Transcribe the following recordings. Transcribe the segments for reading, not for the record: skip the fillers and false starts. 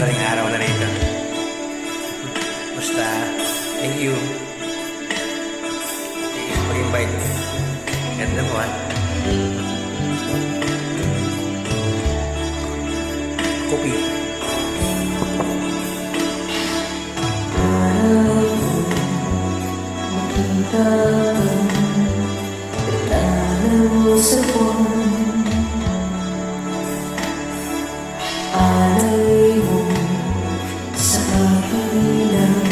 madaling araw na rito. Basta, thank you. Thank you sa pag-invite. Ganda mo, ha? Kopi. Makita Tanaw sa buwan, alay mo sa kahilang,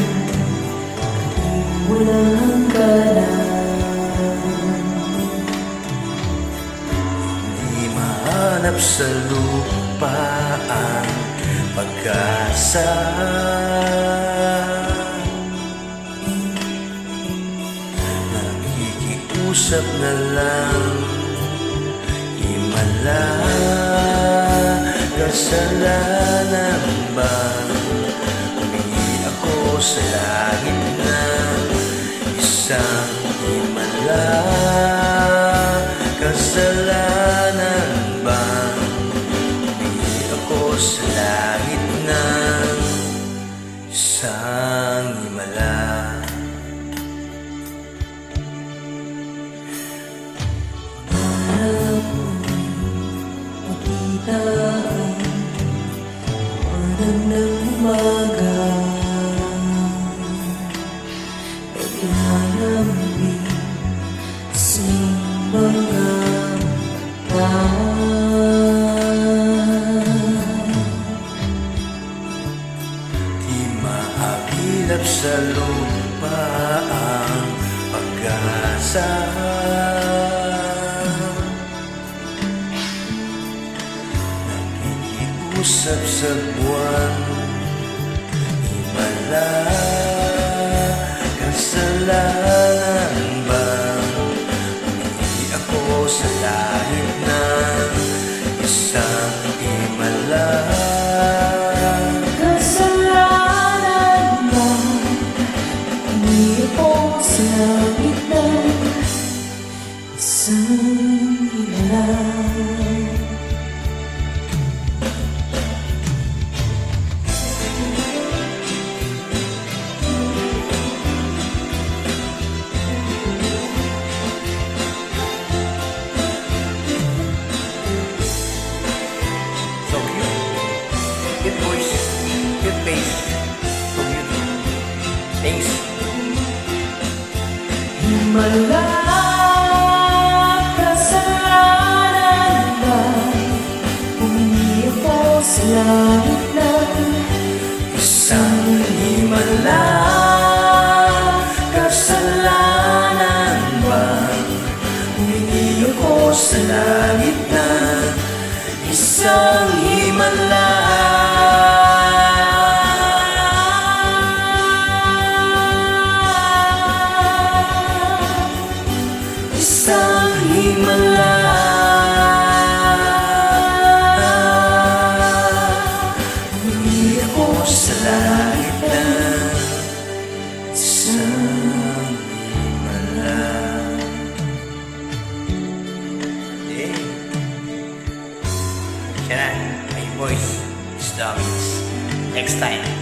ating walang hangganan. Di mahanap sa lupa ang pag-asa. Usap na lang, himala. Kasalanan ba? Humingi ako sa langit na isang himala. Kasalanan ba? Humingi ako sa langit na isang himala. Makita ang walang ng umaga, pag-ihalamig sa mga mata. Di maagilap sa lupa ang pag-asa. Usap sa buwan, himala. Kasalanan ba? Humingi ako sa langit ng isang himala. Kasalanan ba? Humingi ako sa langit ng isang himala. Good voice, good face, so beautiful. Thanks. Himala, kasalanan ba? Humingi ako sa langit ng Isang himala. Kasalanan ba? Humingi ako sa langit na isang himala. Isang himala. Humingi ako sa langit na isang himala. Eh, siya na, my voice is Dominic. Next time.